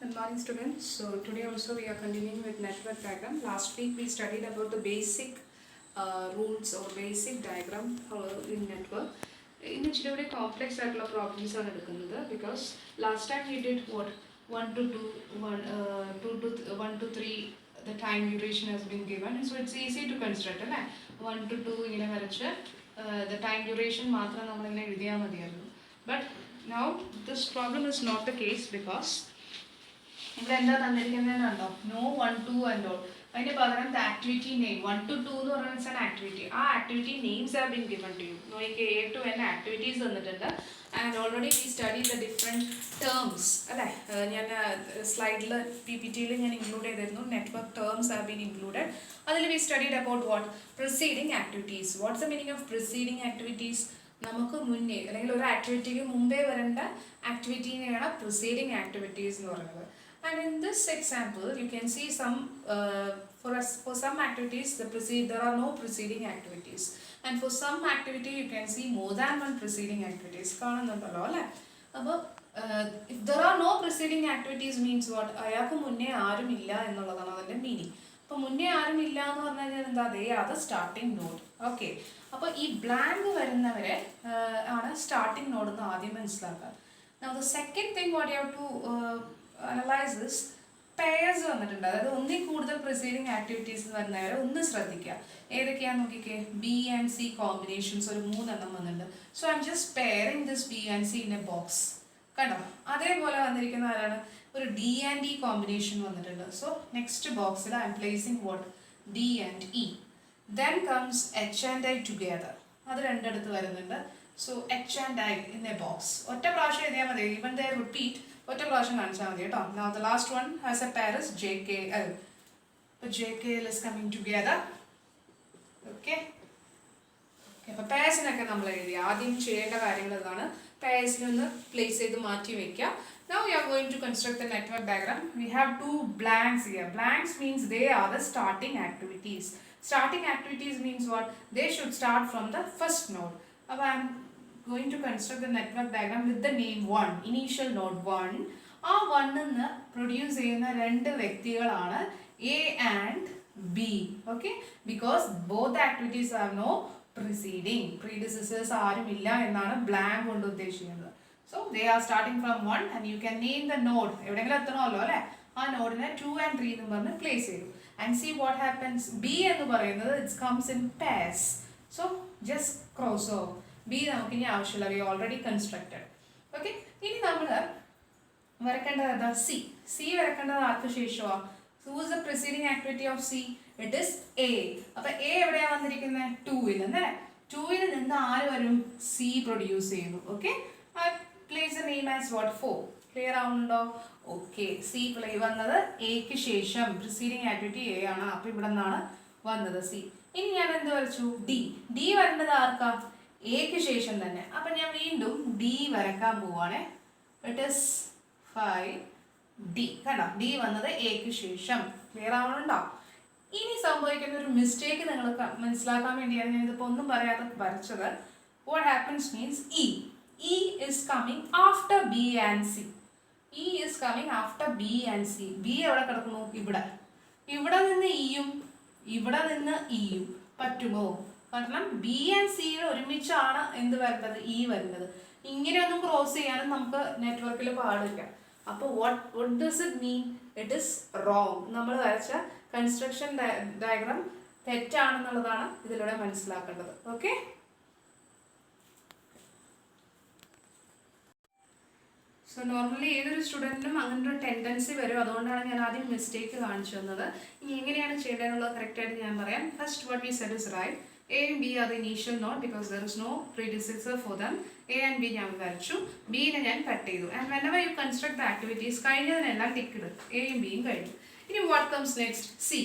Good morning students. So today also we are continuing with network diagram. Last week we studied about the basic rules or basic diagram in network. In which we complex problems are because last time we did what 1 to 2, 1 to 3 the time duration has been given, so it's easy to construct. 1 to 2 the time duration but now this problem is not the case because ഇവിടെ എന്താ തന്നിരിക്കുന്നതെന്നുണ്ടോ no 1 2 and all അതിന് പകരം the activity name 1 to 2 എന്ന് പറയുന്ന activity ആ activity names have been given to you നോക്കിക്ക് A to N activities തന്നിട്ടുണ്ട് and already we study the different terms അല്ലേ ഞാൻ സ്ലൈഡിൽ പി പി ടിയിൽ ഞാൻ ഇൻക്ലൂഡ് ചെയ്തിരുന്നു network terms have been included അതിൽ we studied about what preceding activities what's the meaning of preceding activities നമുക്ക് മുന്നേ അല്ലെങ്കിൽ ഒരു ആക്ടിവിറ്റിക്ക് മുമ്പേ വരേണ്ട ആക്ടിവിറ്റീനെയാണ് പ്രിസീഡിങ് ആക്ടിവിറ്റീസ് എന്ന് പറയുന്നത്. And in this example, you can see for some activities there are no preceding activities, and for some activity you can see more than one preceding activities. കാണുന്നുണ്ടല്ലോ അല്ലേ? അപ്പോൾ if there are no preceding activities means what? അയാൾക്ക് മുന്നേ ആരും ഇല്ല എന്നുള്ളതാണ് അതിൻ്റെ meaning. അപ്പോൾ മുന്നേ ആരും ഇല്ല എന്ന് പറഞ്ഞു കഴിഞ്ഞാൽ എന്താ അതേ അത് സ്റ്റാർട്ടിംഗ് നോഡ്. ഓക്കെ, അപ്പോൾ ഈ ബ്ലാങ്ക് വരുന്നവരെ ആണ് സ്റ്റാർട്ടിംഗ് നോഡ് എന്ന് ആദ്യം മനസ്സിലാക്കുക. Now the second thing what you have to analyze this pairs വന്നിട്ടുണ്ട്, അതായത് ഒന്നിൽ കൂടുതൽ പ്രിസീഡിങ് ആക്ടിവിറ്റീസ് വരുന്നവരെ ഒന്ന് ശ്രദ്ധിക്കുക. ഏതൊക്കെയാണെന്ന് നോക്കിക്കേ, ബി ആൻഡ് സി കോമ്പിനേഷൻസ് ഒരു 3 എണ്ണം വന്നിട്ടുണ്ട്. So I am just pairing this B and C in A box. കണ്ടോ, അതേപോലെ വന്നിരിക്കുന്ന ആരാണ്, ഒരു ഡി ആൻഡ് ഇ കോമ്പിനേഷൻ വന്നിട്ടുണ്ട്. സോ നെക്സ്റ്റ് ബോക്സിൽ I M placing what D and E. Then comes H and I together, അത് രണ്ടിടത്ത് വരുന്നുണ്ട്. So H and I in A box. ഒറ്റ പ്രാവശ്യം എഴുതിയാൽ മതി, ഈവൻ ദേ റിപ്പീറ്റ് ഒറ്റ പ്രാവശ്യം കാണിച്ചാൽ മതി കേട്ടോ. Now the last one has a pair is JKL. So JKL is coming together. Okay. അപ്പോൾ പേഴ്സിനൊക്കെ നമ്മൾ എഴുതി ആദ്യം ചെയ്യേണ്ട കാര്യങ്ങൾ ഇതാണ്. പേഴ്സിനൊന്ന് പ്ലേസ് ചെയ്ത് മാറ്റി വയ്ക്കുക. Now we are going to construct the network diagram. We have 2 blanks here. Blanks means they are the starting activities. Starting activities means what? They should start from the first node. അപ്പോൾ I am going to construct the network diagram with the name 1, initial node 1. ആ 1 നിന്ന് produce ചെയ്യുന്ന രണ്ട് വ്യക്തികളാണ് A and B. Okay, because both activities have no preceding, predecessors ആരുമില്ല എന്നാണ് blank കൊണ്ട് ഉദ്ദേശിക്കുന്നത്. So they are starting from 1 and you can name the node. എവിടെയെങ്കിലും എത്തണമല്ലോ അല്ലേ, ആ നോഡിനെ 2 and 3 എന്ന് പറഞ്ഞ് പ്ലേസ് ചെയ്തു. And see what happens. B എന്ന് പറയുന്നത് it's comes in pairs. So just cross over. B നമുക്ക് ഇനി ആവശ്യമില്ല, വി ഓൾറെഡി കൺസ്ട്രക്റ്റഡ്. ഓക്കെ, ഇനി നമ്മൾ വരക്കേണ്ടത് ഏതാ, സി. സി വരക്കേണ്ടത് ആർക്ക് ശേഷമാണ്. Who is the preceding activity of C? It is A. അപ്പോൾ എ എവിടെയാണ് വന്നിരിക്കുന്നത്, 2-ൽ അല്ലേ. 2-ൽ നിന്ന് ആര് വരും, സി പ്രൊഡ്യൂസ് ചെയ്യുന്നു. Okay, place the name as what 4. Clear ആവുന്നുണ്ടോ? ഓക്കെ, സി വന്നത് എക്ക് ശേഷം പ്രിസീഡിങ് ആക്ടിവിറ്റി എ ആണ്. അപ്പോൾ ഇവിടെ നിന്നാണ് വന്നത് സി. ഇനി ഞാൻ എന്ത് വരച്ചു, ഡി. ഡി വരേണ്ടത് ആർക്കാ, എക്ക് ശേഷം തന്നെ. അപ്പം ഞാൻ വീണ്ടും ഡി വരക്കാൻ പോവാണേ. It is 5D. കണ്ടോ, ഡി വന്നത് എക്ക് ശേഷം. ക്ലിയർ ആവണുണ്ടോ? ഇനി സംഭവിക്കുന്ന ഒരു മിസ്റ്റേക്ക് നിങ്ങൾക്ക് മനസ്സിലാക്കാൻ വേണ്ടിയാണ് ഞാൻ ഇതിപ്പോൾ ഒന്നും പറയാതെ വരച്ചത്. What happens means E. E is coming after B and C. E is coming after B and C. B എവിടെ കിടക്കുന്നു, ഇവിടെ. ഇവിടെ നിന്ന് ഇയും ഇവിടെ നിന്ന് ഇയും പറ്റുമോ? കാരണം ബി ആൻഡ് സി ഒരുമിച്ചാണ് എന്ത് വരേണ്ടത്, ഇ വരേണ്ടത്. ഇങ്ങനെയൊന്നും ക്രോസ് ചെയ്യാനും നമുക്ക് നെറ്റ്വർക്കിൽ പാടില്ല. അപ്പോൾ what does it mean? It is wrong. നമ്മൾ വരച്ച കൺസ്ട്രക്ഷൻ ഡയഗ്രാം തെറ്റാണെന്നുള്ളതാണ് ഇതിലൂടെ മനസ്സിലാക്കേണ്ടത്. ഓക്കെ, സോ നോർമലി ഏതൊരു സ്റ്റുഡൻറ്റിനും അങ്ങനൊരു ടെൻഡൻസി വരും. അതുകൊണ്ടാണ് ഞാൻ ആദ്യം മിസ്റ്റേക്ക് കാണിച്ചു തന്നത്. ഇനി എങ്ങനെയാണ് ചെയ്യേണ്ടതെന്നുള്ളത് കറക്റ്റായിട്ട് ഞാൻ പറയാം. First what we said is right. A and B are the initial node because there is no predecessor for them. A and B ഞാൻ വരച്ചു, ബിനെ ഞാൻ കട്ട് ചെയ്തു. And whenever you construct the activities കഴിഞ്ഞതിനെല്ലാം ടിക്ക് ഇടും. എയും ബിയും കഴിഞ്ഞു. ഇനി what comes next? C.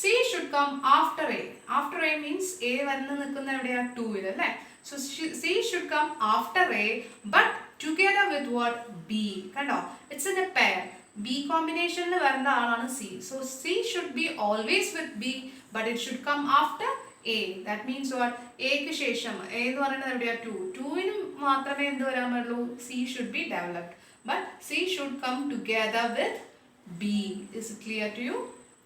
C should come after A. After A means A വന്ന് നിൽക്കുന്ന എവിടെയാ, 2-ൽ അല്ലേ. So C should come after A but together with what? B. കണ്ടോ, it's in a pair. B കോമ്പിനേഷനിൽ വരേണ്ട ആളാണ് C. So C should be always with B but it should come after A. That means what? എക്ക് ശേഷം A എന്ന് പറയുന്നത് എവിടെയാ, 2. 2-നും മാത്രമേ എന്ത് വരാൻ പാടുള്ളൂ, C should be developed. But C should come together with B. Is clear to you?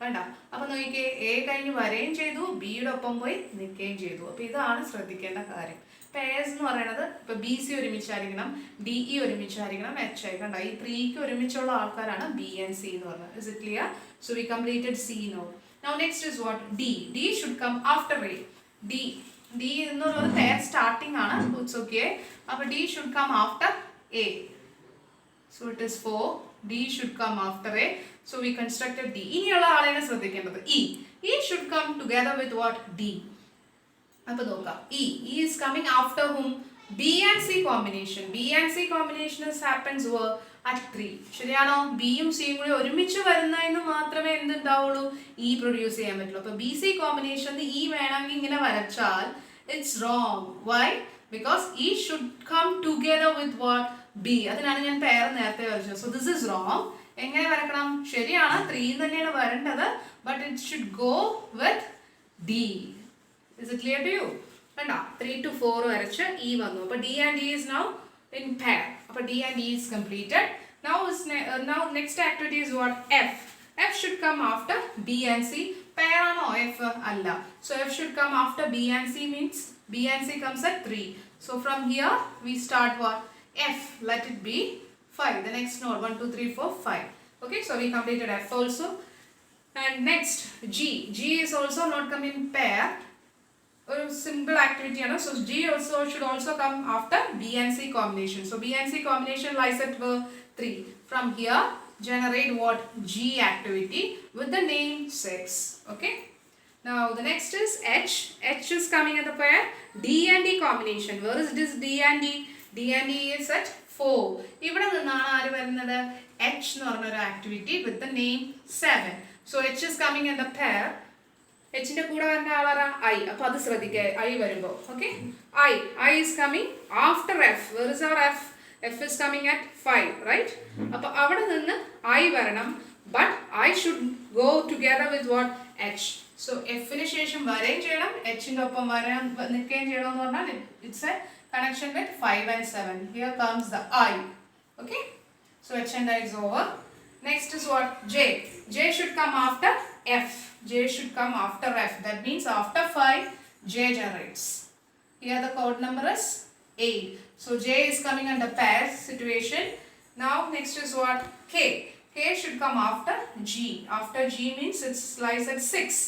കണ്ട, അപ്പൊ നോക്കിക്കേ, എ കഴിഞ്ഞ് വരെയും ചെയ്തു, ബിയുടെ ഒപ്പം പോയി നിൽക്കുകയും ചെയ്തു. അപ്പൊ ഇതാണ് ശ്രദ്ധിക്കേണ്ട കാര്യം. പേഴ്സ് എന്ന് പറയുന്നത് ഇപ്പൊ ബി സി ഒരുമിച്ചായിരിക്കണം, ഡി ഇ ഒരുമിച്ചായിരിക്കണം, എച്ച് ഐ. കണ്ട, ഈ 3ക്ക് ഒരുമിച്ചുള്ള ആൾക്കാരാണ് ബി ആൻഡ് സി എന്ന് പറയുന്നത്. Is it clear? So we completed C no. Now next is what? D. D should come after A. D എന്നുള്ളത് പെയർ സ്റ്റാർട്ടിംഗ് ആണ്. It's okay. അപ്പൊ D should come after A. So it is 4. D should come after A. So we constructed D. ഇനിയുള്ള ആളെയാണ് ശ്രദ്ധിക്കേണ്ടത്. E. E should come together with what? D. അപ്പോൾ നോക്കാം. E is coming after whom? B and C combination. B and C combination happens at 3. ശരിയാണോ? ബിയും സിയും കൂടി ഒരുമിച്ച് വരുന്നതിന് മാത്രമേ എന്തുണ്ടാവുള്ളൂ? E പ്രൊഡ്യൂസ് ചെയ്യാൻ പറ്റുള്ളൂ. അപ്പോൾ ബി സി കോമ്പിനേഷൻ E വേണമെങ്കിൽ ഇങ്ങനെ വരച്ചാൽ it's wrong. Why? Because E should come together with what? B. അതിനാണ് ഞാൻ പെയർ നേരത്തെ വരച്ചത്. So this is wrong. എങ്ങനെ വരക്കണം? ശരിയാണ്, 3 തന്നെയാണ് വരേണ്ടത്, but it should go with D. Is it clear to you? കണ്ടോ, 3 to 4 വരച്ച് E വന്നു. അപ്പോൾ D and E is now in pair. അപ്പോൾ D and E is completed. Now next activity is what? F. F should come after B and C. Pair ആണോ F? അല്ല. So F should come after B and C means B and C comes at 3. So from here we start what? F, let it be 5. The next node 1, 2, 3, 4, 5. Okay, so we completed F also. And next G. G is also not come in pair. A simple activity, so G also should also come after B and C combination. So B and C combination lies at 3. From here generate what? G activity with the name 6. Okay. Now the next is H. H is coming at the pair D and D combination. Where is this D and D? D and E is at 4. ഇവിടെ നിന്നാണ് ആര് വരുന്നത്? H എന്ന് പറഞ്ഞൊരു activity with the name 7. So H is coming in the pair. Hന്റെ കൂടെ വരുന്ന ആളാരാ? I. അപ്പോൾ അത് ശ്രദ്ധിക്കുക, I വരുമ്പോൾ. Okay, I is coming after F. Where is our F? F is coming at 5, right? അപ്പോൾ അവിടെ നിന്ന് I വരണം, but I should go together with what? H. So Fന് ശേഷം വരെയും ചെയ്യണം, Hന്റെ ഒപ്പം വരാൻ നിൽക്കുകയും ചെയ്യണം എന്ന് പറഞ്ഞാൽ it's A connection with 5 and 7. Here comes the I. Okay, so H and I is over. Next is what? J. J should come after F. J should come after F. That means after 5 J generates. Here the code number is 8. So J is coming under pair situation. Now next is what? K. K should come after G. After G means it lies at 6.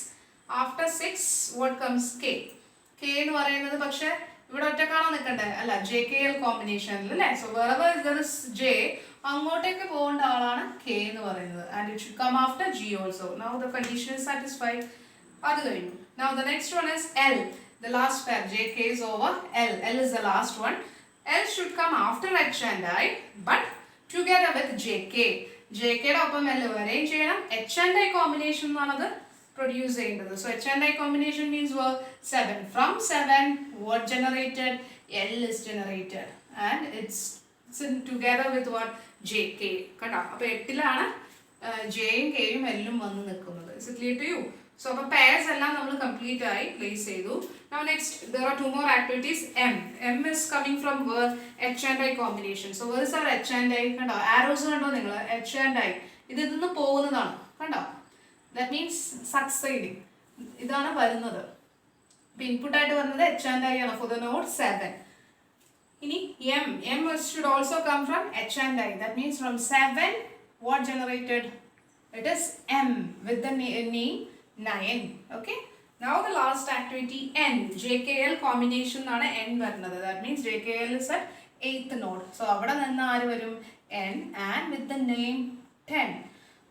After 6 what comes? K. K എന്ന് പറയുന്നത് പക്ഷേ ഇവിടെ ഒറ്റക്കാണോ നിൽക്കണ്ടേ? അല്ല, J K L കോമ്പിനേഷനിൽ അല്ലേ? So wherever there is J, അങ്ങോട്ടേക്ക് പോകേണ്ട ആളാണ് K എന്ന് പറയുന്നത്. And it should come after G also. Now the condition is satisfied. അത് കഴിഞ്ഞു. Now the next one is L. The last pair. J K is over. L is the last one. L should come after H and I, but together with J K. J K യുടെ ഒപ്പം L വരെയും ചെയ്യണം. H and I combination എന്നാണത് produce ചെയ്യേണ്ടത്. So H and I combination means 7. From 7 what generated? L is generated and it's in together with what? J K. കണ്ടോ, അപ്പോൾ 8ലാണ് ജെയും കെയും എല്ലും വന്ന് നിൽക്കുന്നത്. Is it clear to you? So അപ്പോൾ pairs എല്ലാം നമ്മൾ കംപ്ലീറ്റ് ആയി പ്ലേസ് ചെയ്തു. Now next there are 2 more activities. M is coming from H and I combination. So where is our H and I? കണ്ടോ, arrows കണ്ടോ നിങ്ങൾ? H and I ഇതിന്ന് പോകുന്നതാണ്. കണ്ടോ, that means succeeding. ഇതാണ് വരുന്നത്. അപ്പോൾ ഇൻപുട്ട് ആയിട്ട് വരുന്നത് H and I ആണ് for the node 7. ഇനി M should also come from H and I. That means from 7 what generated? It is M with the name 9. Okay. Now the last activity N. JKL combination ആണ് N വരുന്നത്. That means JKL is at 8th node. So അവിടെ നിന്ന് ആര് വരും? N and with the name 10.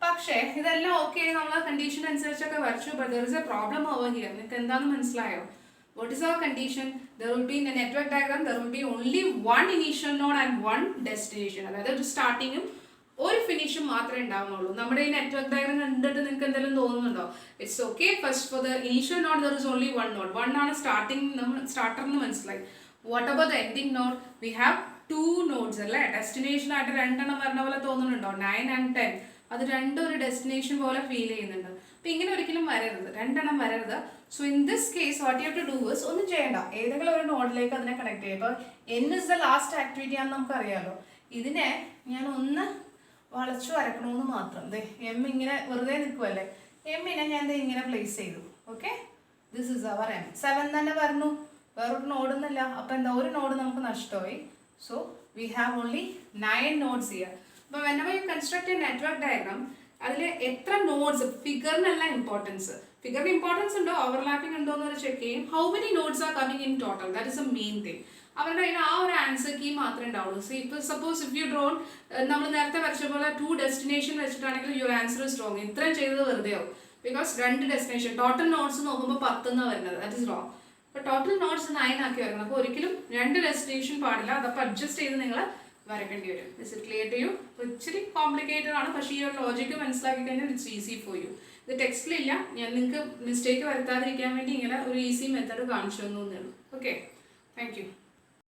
പക്ഷേ ഇതെല്ലാം okay, നമ്മൾ condition അനുസരിച്ചൊക്കെ വരച്ചു. But there is A problem over here. നിങ്ങൾക്ക് എന്താണെന്ന് മനസ്സിലായോ? What is our condition? There will be in the network diagram, there will be only one initial node and one destination. അതായത് ഒരു സ്റ്റാർട്ടിങ്ങും ഒരു ഫിനിഷും മാത്രമേ ഉണ്ടാവുന്നുള്ളൂ. നമ്മുടെ ഈ നെറ്റ്വർക്ക് ഡയഗ്രം കണ്ടിട്ട് നിങ്ങൾക്ക് എന്തെങ്കിലും തോന്നുന്നുണ്ടോ? It's okay. First for the initial node there is only one node. One ആണ് സ്റ്റാർട്ടിങ്, നമ്മൾ സ്റ്റാർട്ടർ എന്ന് മനസ്സിലായി. What about the ending node? We have 2 nodes അല്ലേ? ഡെസ്റ്റിനേഷൻ ആയിട്ട് 2 എണ്ണം വരുന്ന പോലെ തോന്നുന്നുണ്ടോ? 9 and 10. അത് രണ്ടും ഒരു ഡെസ്റ്റിനേഷൻ പോലെ ഫീൽ ചെയ്യുന്നുണ്ട്. അപ്പം ഇങ്ങനെ ഒരിക്കലും വരരുത്, 2 എണ്ണം വരരുത്. So in this case what you have to do is, ഒന്നും ചെയ്യണ്ട, ഏതെങ്കിലും ഒരു നോഡിലേക്ക് അതിനെ കണക്ട് ചെയ്യുക. ഇപ്പോൾ N is the last activity ആണെന്ന് നമുക്കറിയാമല്ലോ. ഇതിനെ ഞാൻ ഒന്ന് വളച്ചു വരക്കണമെന്ന് മാത്രം. എം ഇങ്ങനെ വെറുതെ നിൽക്കുമല്ലേ, എമ്മിനെ ഞാൻ ഇങ്ങനെ പ്ലേസ് ചെയ്തു. Okay, this is our M. 7 തന്നെ പറഞ്ഞു, വേറൊരു നോഡൊന്നുമില്ല. അപ്പം എന്താ, ഒരു നോഡ് നമുക്ക് നഷ്ടമായി. So we have only 9 nodes here. അപ്പോൾ whenever you construct a network diagram, അതിൽ എത്ര നോഡ്സ്, ഫിഗറിനല്ല ഇമ്പോർട്ടൻസ്, ഫിഗറിന് ഇമ്പോർട്ടൻസ് ഉണ്ടോ ഓവർലാപ്പിംഗ് ഉണ്ടോ എന്ന് ചെക്ക് ചെയ്യും. How many nodes are coming in total, that is A main thing. അവരുടെ കയ്യിൽ ആ ഒരു ആൻസർ കീ മാത്രമേ ഉണ്ടാവുള്ളൂ. സോ ഇപ്പോൾ സപ്പോസ് ഇഫ് യു ഡ്രോൺ, നമ്മൾ നേരത്തെ വരച്ച പോലെ 2 ഡെസ്റ്റിനേഷൻ വെച്ചിട്ടാണെങ്കിൽ യുവർ ആൻസർ ഇസ് റോങ്. ഇത്രയും ചെയ്തത് വെറുതെ ആവും. ബിക്കോസ് 2 ഡെസ്റ്റിനേഷൻ, ടോട്ടൽ നോട്ട്സ് നോക്കുമ്പോൾ 10 എന്നാണ് വരുന്നത്, ദാറ്റ് ഇസ് റോങ്. അപ്പോൾ ടോട്ടൽ നോട്ട്സ് 9 ആക്കി വരണം. അപ്പോൾ ഒരിക്കലും 2 ഡെസ്റ്റിനേഷൻ പാടില്ല. അതപ്പോൾ അഡ്ജസ്റ്റ് ചെയ്ത് നിങ്ങൾ വരക്കേണ്ടി വരും. Is it clear to you? ഇച്ചിരി കോംപ്ലിക്കേറ്റഡ് ആണ്, പക്ഷേ ഈ ഒരു ലോജിക്ക് മനസ്സിലാക്കി കഴിഞ്ഞാൽ ഇറ്റ്സ് ഈസി ഫോർ യു. ഇത് ടെക്സ്റ്റിലില്ല, ഞാൻ നിങ്ങൾക്ക് മിസ്റ്റേക്ക് വരുത്താതിരിക്കാൻ വേണ്ടി ഇങ്ങനെ ഒരു ഈസി മെത്തേഡ് കാണിച്ചു തന്നു എന്നേ ഉള്ളൂ. Okay, thank you.